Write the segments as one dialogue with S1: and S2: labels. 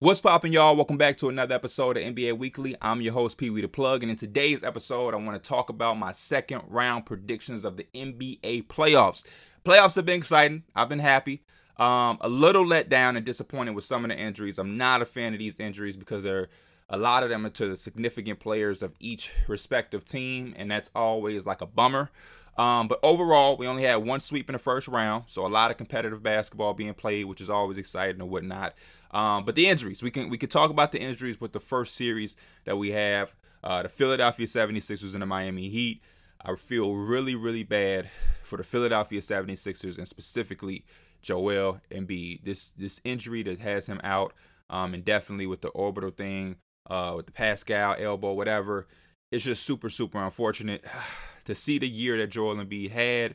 S1: What's poppin', y'all? Welcome back to another episode of NBA Weekly. I'm your host, Pee Wee the Plug, and in today's episode, I want to talk about my second round predictions of the NBA playoffs. Playoffs have been exciting. I've been happy. A little let down and disappointed with some of the injuries. I'm not a fan of these injuries because a lot of them are to the significant players of each respective team, and that's always like a bummer. But overall, we only had one sweep in the first round, so a lot of competitive basketball being played, which is always exciting and whatnot. But the injuries, we can talk about the injuries with the first series that we have, the Philadelphia 76ers and the Miami Heat. I feel really, really bad for the Philadelphia 76ers and specifically Joel Embiid. This injury that has him out indefinitely with the orbital thing, with the Pascal elbow, whatever. It's just super, super unfortunate to see the year that Joel Embiid had.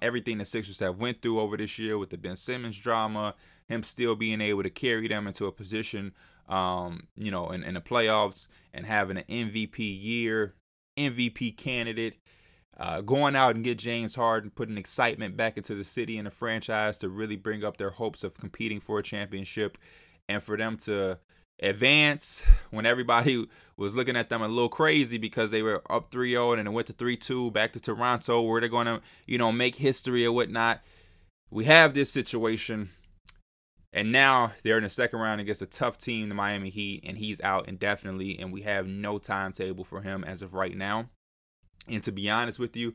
S1: Everything the Sixers have went through over this year with the Ben Simmons drama, him still being able to carry them into a position, in the playoffs and having an MVP year, MVP candidate, going out and get James Harden, putting excitement back into the city and the franchise to really bring up their hopes of competing for a championship, and for them to advance when everybody was looking at them a little crazy because they were up 3-0 and then went to 3-2 back to Toronto where they're going to, make history or whatnot. We have this situation, and now they're in the second round against a tough team, the Miami Heat, and he's out indefinitely, and we have no timetable for him as of right now. And to be honest with you,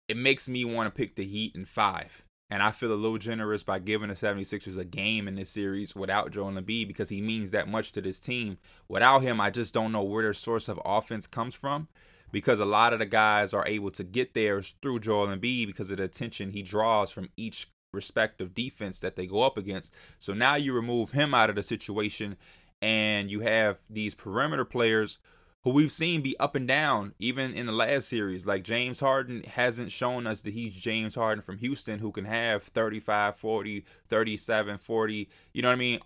S1: it makes me want to pick the Heat in 5. And I feel a little generous by giving the 76ers a game in this series without Joel Embiid because he means that much to this team. Without him, I just don't know where their source of offense comes from, because a lot of the guys are able to get theirs through Joel Embiid because of the attention he draws from each respective defense that they go up against. So now you remove him out of the situation and you have these perimeter players who we've seen be up and down, even in the last series. Like James Harden hasn't shown us that he's James Harden from Houston who can have 35, 40, 37, 40,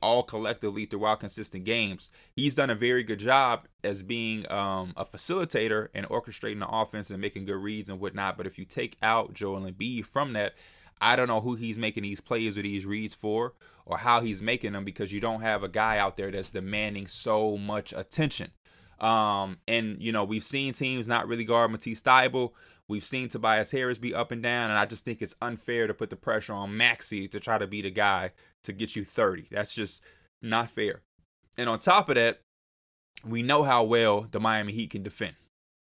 S1: all collectively throughout consistent games. He's done a very good job as being a facilitator and orchestrating the offense and making good reads and whatnot. But if you take out Joel Embiid from that, I don't know who he's making these plays or these reads for or how he's making them, because you don't have a guy out there that's demanding so much attention. We've seen teams not really guard Matisse Thybulle. We've seen Tobias Harris be up and down, and I just think it's unfair to put the pressure on Maxey to try to be the guy to get you 30. That's just not fair. And on top of that, we know how well the Miami Heat can defend.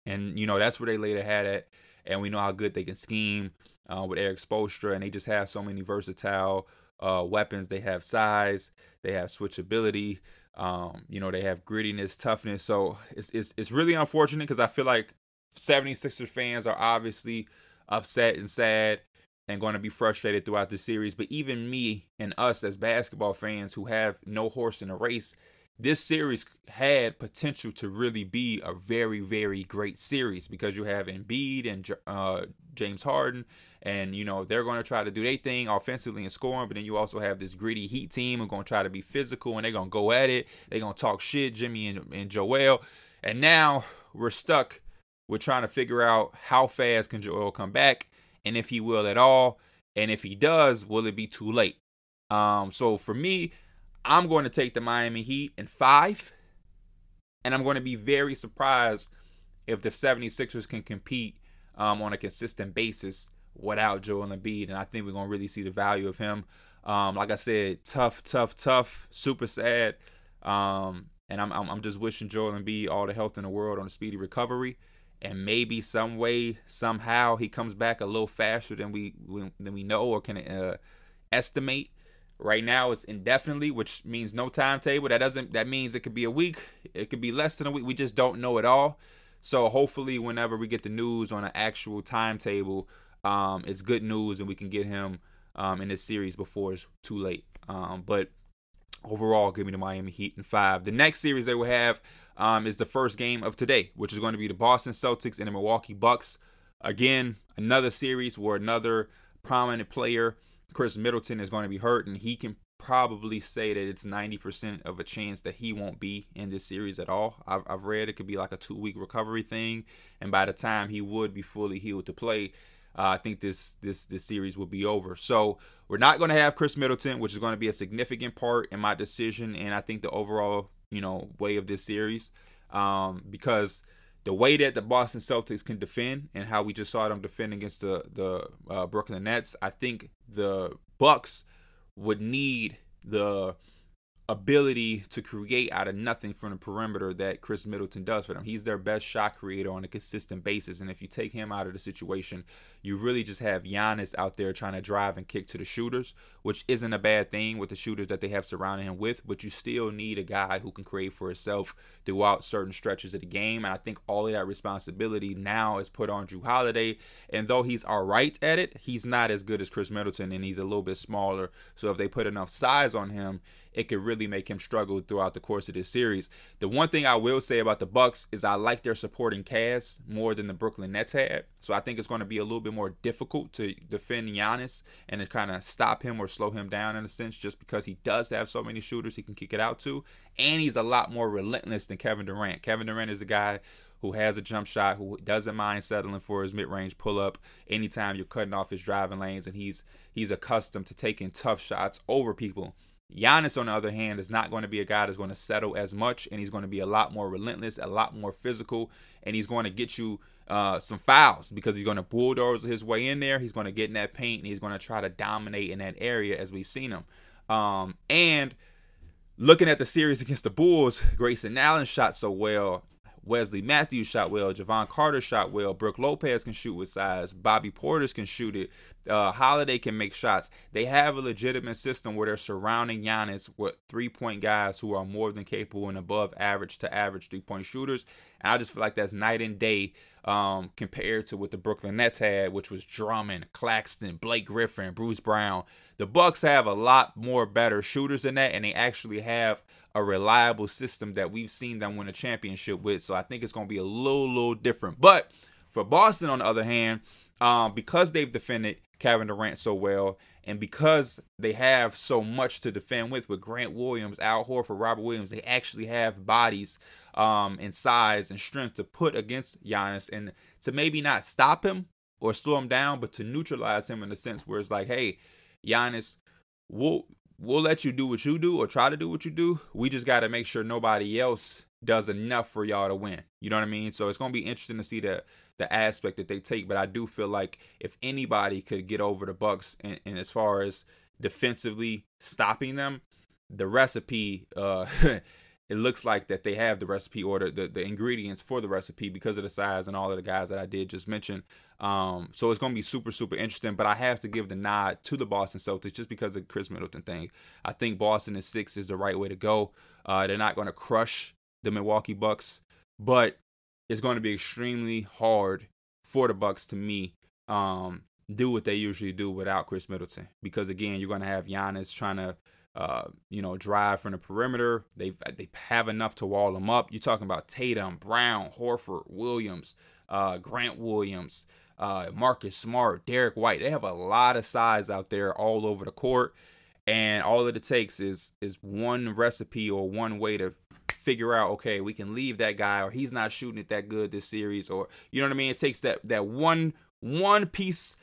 S1: And, that's where they lay their hat at. And we know how good they can scheme with Eric Spoelstra, and they just have so many versatile weapons. They have size. They have switchability. They have grittiness, toughness. So it's really unfortunate because I feel like 76ers fans are obviously upset and sad and going to be frustrated throughout the series. But even me and us as basketball fans who have no horse in the race, this series had potential to really be a very, very great series because you have Embiid and James Harden, and they're going to try to do their thing offensively and scoring, but then you also have this gritty Heat team who are going to try to be physical, and they're going to go at it. They're going to talk shit, Jimmy and Joel, and now we're stuck with trying to figure out how fast can Joel come back, and if he will at all, and if he does, will it be too late? So for me, I'm going to take the Miami Heat in 5, and I'm going to be very surprised if the 76ers can compete on a consistent basis without Joel Embiid, and I think we're going to really see the value of him. Like I said, tough, super sad, and I'm just wishing Joel Embiid all the health in the world on a speedy recovery, and maybe some way, somehow, he comes back a little faster than we know or can estimate. Right now it's indefinitely, which means no timetable. That means it could be a week, it could be less than a week. We just don't know it all. So hopefully whenever we get the news on an actual timetable, it's good news and we can get him in this series before it's too late. But overall, give me the Miami Heat in 5. The next series they will have is the first game of today, which is going to be the Boston Celtics and the Milwaukee Bucks. Again, another series where another prominent player, Chris Middleton, is going to be hurt, and he can probably say that it's 90% of a chance that he won't be in this series at all. I've read it could be like a 2-week recovery thing, and by the time he would be fully healed to play, I think this series will be over. So we're not going to have Chris Middleton, which is going to be a significant part in my decision, and I think the overall way of this series, because the way that the Boston Celtics can defend and how we just saw them defend against the Brooklyn Nets, I think the Bucks would need the ability to create out of nothing from the perimeter that Chris Middleton does for them. He's their best shot creator on a consistent basis, and if you take him out of the situation, you really just have Giannis out there trying to drive and kick to the shooters, which isn't a bad thing with the shooters that they have surrounding him with, but you still need a guy who can create for himself throughout certain stretches of the game, and I think all of that responsibility now is put on Jrue Holiday, and though he's all right at it, he's not as good as Chris Middleton, and he's a little bit smaller, so if they put enough size on him, it could really make him struggle throughout the course of this series. The one thing I will say about the Bucks is I like their supporting cast more than the Brooklyn Nets had. So I think it's going to be a little bit more difficult to defend Giannis and to kind of stop him or slow him down in a sense, just because he does have so many shooters he can kick it out to. And he's a lot more relentless than Kevin Durant. Kevin Durant is a guy who has a jump shot, who doesn't mind settling for his mid-range pull-up anytime you're cutting off his driving lanes, and he's accustomed to taking tough shots over people. Giannis, on the other hand, is not going to be a guy that's going to settle as much, and he's going to be a lot more relentless, a lot more physical, and he's going to get you some fouls because he's going to bulldoze his way in there. He's going to get in that paint, and he's going to try to dominate in that area as we've seen him. And looking at the series against the Bulls, Grayson Allen shot so well. Wesley Matthews shot well. Javon Carter shot well. Brook Lopez can shoot with size. Bobby Portis can shoot it. Holiday can make shots. They have a legitimate system where they're surrounding Giannis with three-point guys who are more than capable and above average to average three-point shooters. And I just feel like that's night and day compared to what the Brooklyn Nets had, which was Drummond, Claxton, Blake Griffin, Bruce Brown. The Bucks have a lot more better shooters than that, and they actually have a reliable system that we've seen them win a championship with. So I think it's going to be a little different. But for Boston, on the other hand, because they've defended Kevin Durant so well, and because they have so much to defend with Grant Williams, Al Horford, Robert Williams, they actually have bodies and size and strength to put against Giannis, and to maybe not stop him or slow him down, but to neutralize him in the sense where it's like, hey, Giannis, we'll let you do what you do or try to do what you do. We just got to make sure nobody else does enough for y'all to win. You know what I mean? So it's going to be interesting to see the aspect that they take. But I do feel like if anybody could get over the Bucks and as far as defensively stopping them, the recipe, it looks like that they have the recipe or the ingredients for the recipe because of the size and all of the guys that I did just mention. So it's going to be super interesting, but I have to give the nod to the Boston Celtics just because of the Chris Middleton thing. I think Boston in 6 is the right way to go. They're not going to crush the Milwaukee Bucks, but it's going to be extremely hard for the Bucks to me do what they usually do without Chris Middleton, because again, you're going to have Giannis trying to drive from the perimeter. They have enough to wall them up. You're talking about Tatum, Brown, Horford, Williams, Grant Williams, Marcus Smart, Derek White. They have a lot of size out there all over the court, and all that it takes is one recipe or one way to figure out, okay, we can leave that guy, or he's not shooting it that good this series, or you know what I mean? It takes that one piece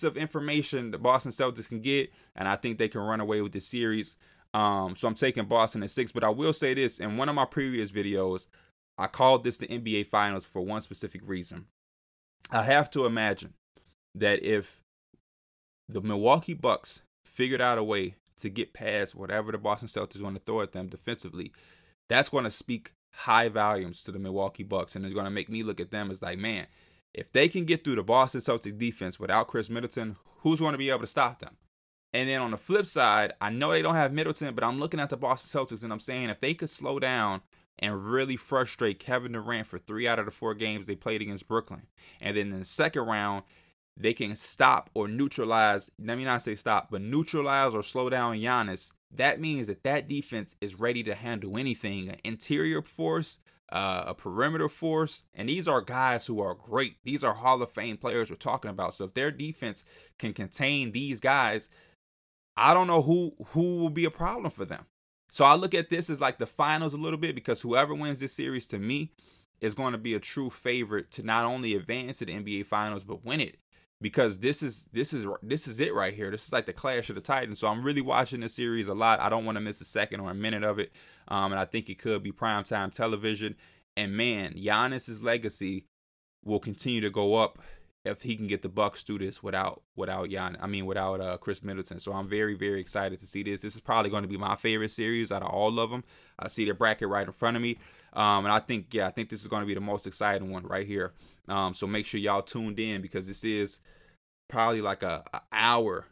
S1: of information the Boston Celtics can get, and I think they can run away with this series. So I'm taking Boston at 6, but I will say this: in one of my previous videos, I called this the NBA Finals for one specific reason. I have to imagine that if the Milwaukee Bucks figured out a way to get past whatever the Boston Celtics want to throw at them defensively, that's going to speak high volumes to the Milwaukee Bucks, and it's going to make me look at them as like, man, if they can get through the Boston Celtics defense without Chris Middleton, who's going to be able to stop them? And then on the flip side, I know they don't have Middleton, but I'm looking at the Boston Celtics and I'm saying if they could slow down and really frustrate Kevin Durant for 3 out of the 4 games they played against Brooklyn, and then in the second round, they can stop or neutralize, let me not say stop, but neutralize or slow down Giannis, that means that defense is ready to handle anything, an interior force, a perimeter force, and these are guys who are great. These are Hall of Fame players we're talking about. So if their defense can contain these guys, I don't know who will be a problem for them. So I look at this as like the finals a little bit, because whoever wins this series to me is going to be a true favorite to not only advance to the NBA Finals, but win it. because this is it right here. This is like the clash of the Titans. So I'm really watching this series a lot. I don't want to miss a second or a minute of it. And I think it could be primetime television. And man, Giannis's legacy will continue to go up if he can get the Bucks through this without Chris Middleton. So I'm very, very excited to see this. This is probably going to be my favorite series out of all of them. I see the bracket right in front of me. And I think this is going to be the most exciting one right here. So make sure y'all tuned in, because this is probably like a hour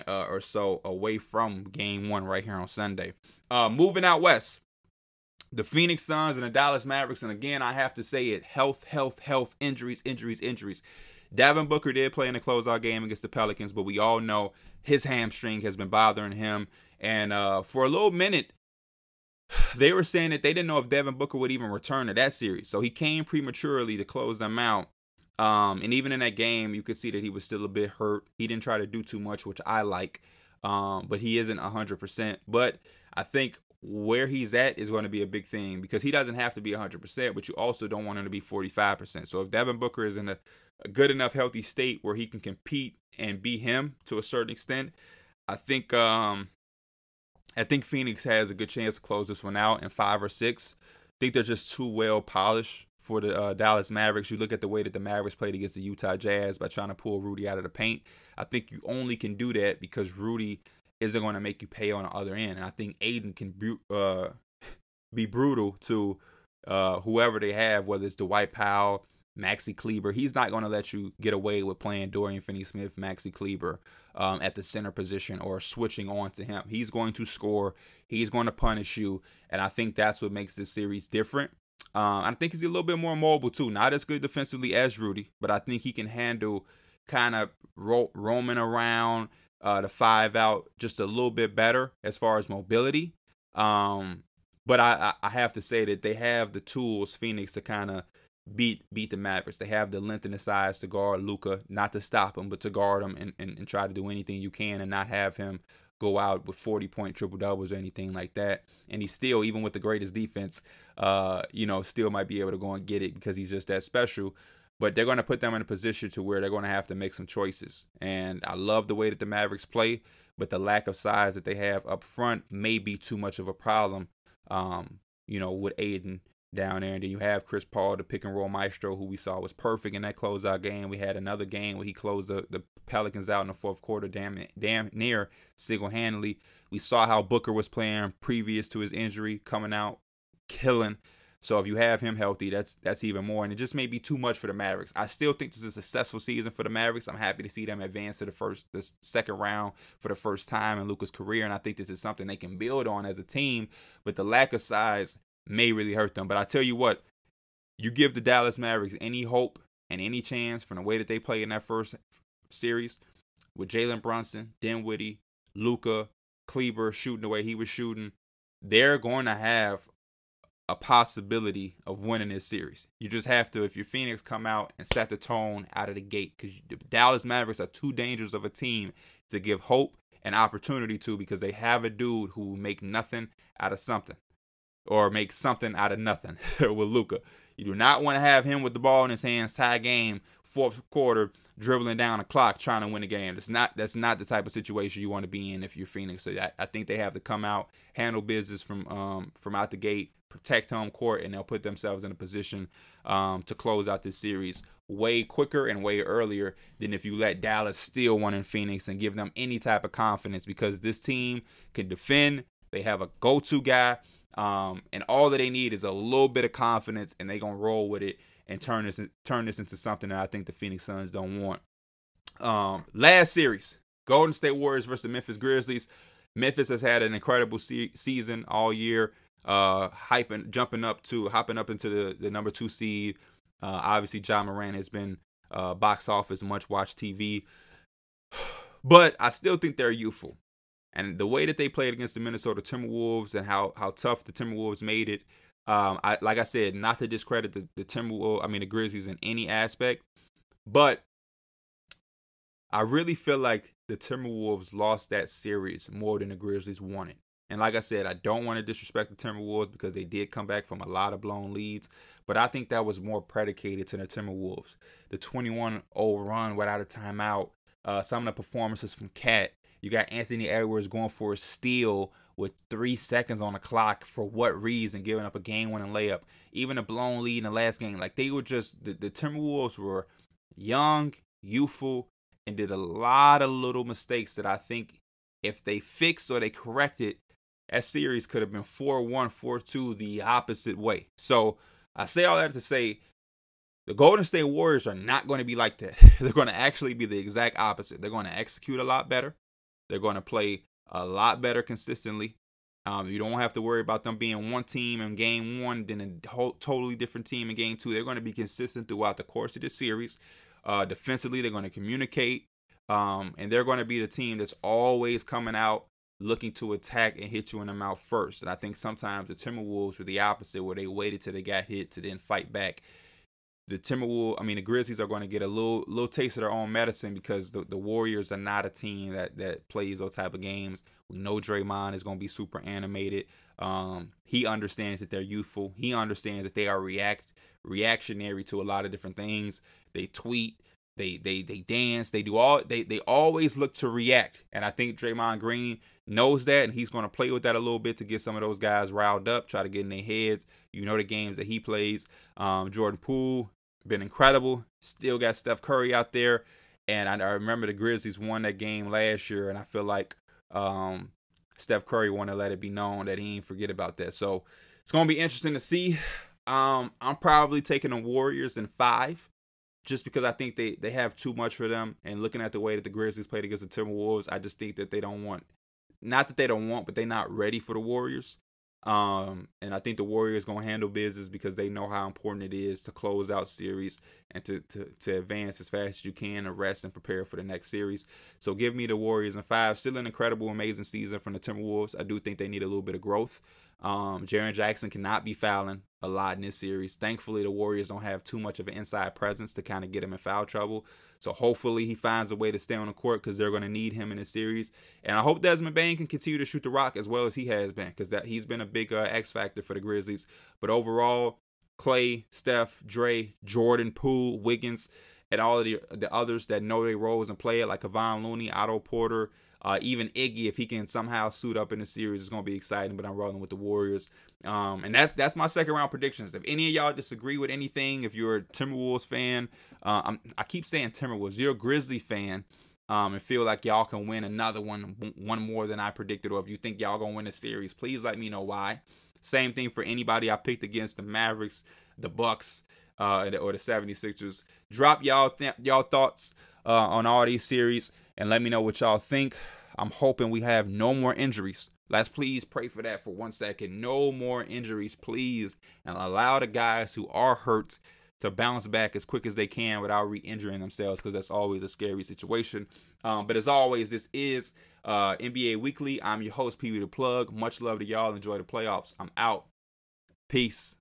S1: or so away from game one right here on Sunday. Moving out west, the Phoenix Suns and the Dallas Mavericks. And again, I have to say it, health, injuries. Devin Booker did play in the closeout game against the Pelicans, but we all know his hamstring has been bothering him. And for a little minute, they were saying that they didn't know if Devin Booker would even return to that series. So he came prematurely to close them out. And even in that game, you could see that he was still a bit hurt. He didn't try to do too much, which I like. But he isn't 100%. But I think where he's at is going to be a big thing, because he doesn't have to be 100%, but you also don't want him to be 45%. So if Devin Booker is in a good enough healthy state where he can compete and be him to a certain extent, I think Phoenix has a good chance to close this one out in 5 or 6. I think they're just too well polished for the Dallas Mavericks. You look at the way that the Mavericks played against the Utah Jazz by trying to pull Rudy out of the paint. I think you only can do that because Rudy isn't going to make you pay on the other end. And I think Aiden can be brutal to whoever they have, whether it's Dwight Powell, Maxi Kleber. He's not going to let you get away with playing Dorian Finney-Smith, Maxi Kleber at the center position or switching on to him. He's going to score. He's going to punish you. And I think that's what makes this series different. I think he's a little bit more mobile too. Not as good defensively as Rudy, but I think he can handle kind of roaming around the 5 out just a little bit better as far as mobility. But I have to say that they have the tools, Phoenix, to kind of beat the Mavericks. They have the length and the size to guard Luka, not to stop him, but to guard him and try to do anything you can and not have him go out with 40-point triple-doubles or anything like that. And he still, even with the greatest defense, still might be able to go and get it because he's just that special. But they're going to put them in a position to where they're going to have to make some choices. And I love the way that the Mavericks play, but the lack of size that they have up front may be too much of a problem, with Aiden down there. And then you have Chris Paul, the pick and roll maestro, who we saw was perfect in that closeout game. We had another game where he closed the Pelicans out in the fourth quarter damn near single-handedly. We saw how Booker was playing previous to his injury, coming out killing. So if you have him healthy, that's even more. And it just may be too much for the Mavericks. I still think this is a successful season for the Mavericks. I'm happy to see them advance to the second round for the first time in Luka's career. And I think this is something they can build on as a team. But the lack of size may really hurt them. But I tell you what, you give the Dallas Mavericks any hope and any chance from the way that they played in that first series with Jalen Brunson, Dinwiddie, Luka, Kleber shooting the way he was shooting, they're going to have a possibility of winning this series. You just have to, if you're Phoenix, come out and set the tone out of the gate, because the Dallas Mavericks are too dangerous of a team to give hope and opportunity to, because they have a dude who will make nothing out of something or make something out of nothing with Luka. You do not want to have him with the ball in his hands, tie game, fourth quarter, dribbling down the clock, trying to win a game. That's not the type of situation you want to be in if you're Phoenix. So I think they have to come out, handle business from out the gate, protect home court, and they'll put themselves in a position to close out this series way quicker and way earlier than if you let Dallas steal one in Phoenix and give them any type of confidence, because this team can defend. They have a go-to guy, and all that they need is a little bit of confidence, and they're going to roll with it and turn this into something that I think the Phoenix Suns don't want. Last series, Golden State Warriors versus the Memphis Grizzlies. Memphis has had an incredible season all year, hopping up into the number 2 seed. Obviously, Ja Morant has been box office, much watched TV, but I still think they're youthful. And the way that they played against the Minnesota Timberwolves and how tough the Timberwolves made it, like I said, not to discredit the Grizzlies in any aspect, but I really feel like the Timberwolves lost that series more than the Grizzlies won it. And like I said, I don't want to disrespect the Timberwolves because they did come back from a lot of blown leads. But I think that was more predicated to the Timberwolves. The 21-0 run without a timeout. Some of the performances from Cat. You got Anthony Edwards going for a steal with 3 seconds on the clock. For what reason? Giving up a game-winning layup. Even a blown lead in the last game. Like, they were just, the Timberwolves were young, youthful, and did a lot of little mistakes that I think if they fixed or they corrected, that series could have been 4-1, 4-2 the opposite way. So I say all that to say the Golden State Warriors are not going to be like that. They're going to actually be the exact opposite. They're going to execute a lot better. They're going to play a lot better consistently. You don't have to worry about them being one team in game one, then a totally different team in game two. They're going to be consistent throughout the course of this series. Defensively, they're going to communicate. And they're going to be the team that's always coming out looking to attack and hit you in the mouth first. And I think sometimes the Timberwolves were the opposite, where they waited till they got hit to then fight back. The Grizzlies are going to get a little taste of their own medicine because the Warriors are not a team that plays those type of games. We know Draymond is going to be super animated. He understands that they're youthful. He understands that they are reactionary to a lot of different things. They tweet. They dance, they always look to react. And I think Draymond Green knows that, and he's going to play with that a little bit to get some of those guys riled up, try to get in their heads. You know the games that he plays. Jordan Poole, been incredible. Still got Steph Curry out there. And I remember the Grizzlies won that game last year, and I feel like Steph Curry want to let it be known that he ain't forget about that. So it's going to be interesting to see. I'm probably taking the Warriors in 5. Just because I think they have too much for them. And looking at the way that the Grizzlies played against the Timberwolves, I just think that they don't want, not that they don't want, but they're not ready for the Warriors. And I think the Warriors going to handle business because they know how important it is to close out series and to advance as fast as you can and rest and prepare for the next series. So give me the Warriors in 5. Still an incredible, amazing season from the Timberwolves. I do think they need a little bit of growth. Jaren Jackson cannot be fouling a lot in this series. Thankfully, the Warriors don't have too much of an inside presence to kind of get him in foul trouble. So hopefully he finds a way to stay on the court because they're going to need him in this series. And I hope Desmond Bane can continue to shoot the rock as well as he has been, because he's been a big X factor for the Grizzlies. But overall, Clay, Steph, Dre, Jordan, Poole, Wiggins, and all of the others that know their roles and play it, like Kevon Looney, Otto Porter, even Iggy, if he can somehow suit up in the series, it's going to be exciting. But I'm rolling with the Warriors. And that's my second round predictions. If any of y'all disagree with anything, if you're a Timberwolves fan, I keep saying Timberwolves, you're a Grizzly fan, and feel like y'all can win another one more than I predicted, or if you think y'all going to win the series, please let me know why. Same thing for anybody I picked against the Mavericks, the Bucks, or the 76ers. Drop y'all thoughts on all these series and let me know what y'all think. I'm hoping we have no more injuries. Let's please pray for that for 1 second. No more injuries, please. And allow the guys who are hurt to bounce back as quick as they can without re-injuring themselves, because that's always a scary situation. But as always, this is NBA Weekly. I'm your host, Pee Wee the Plug. Much love to y'all. Enjoy the playoffs. I'm out. Peace.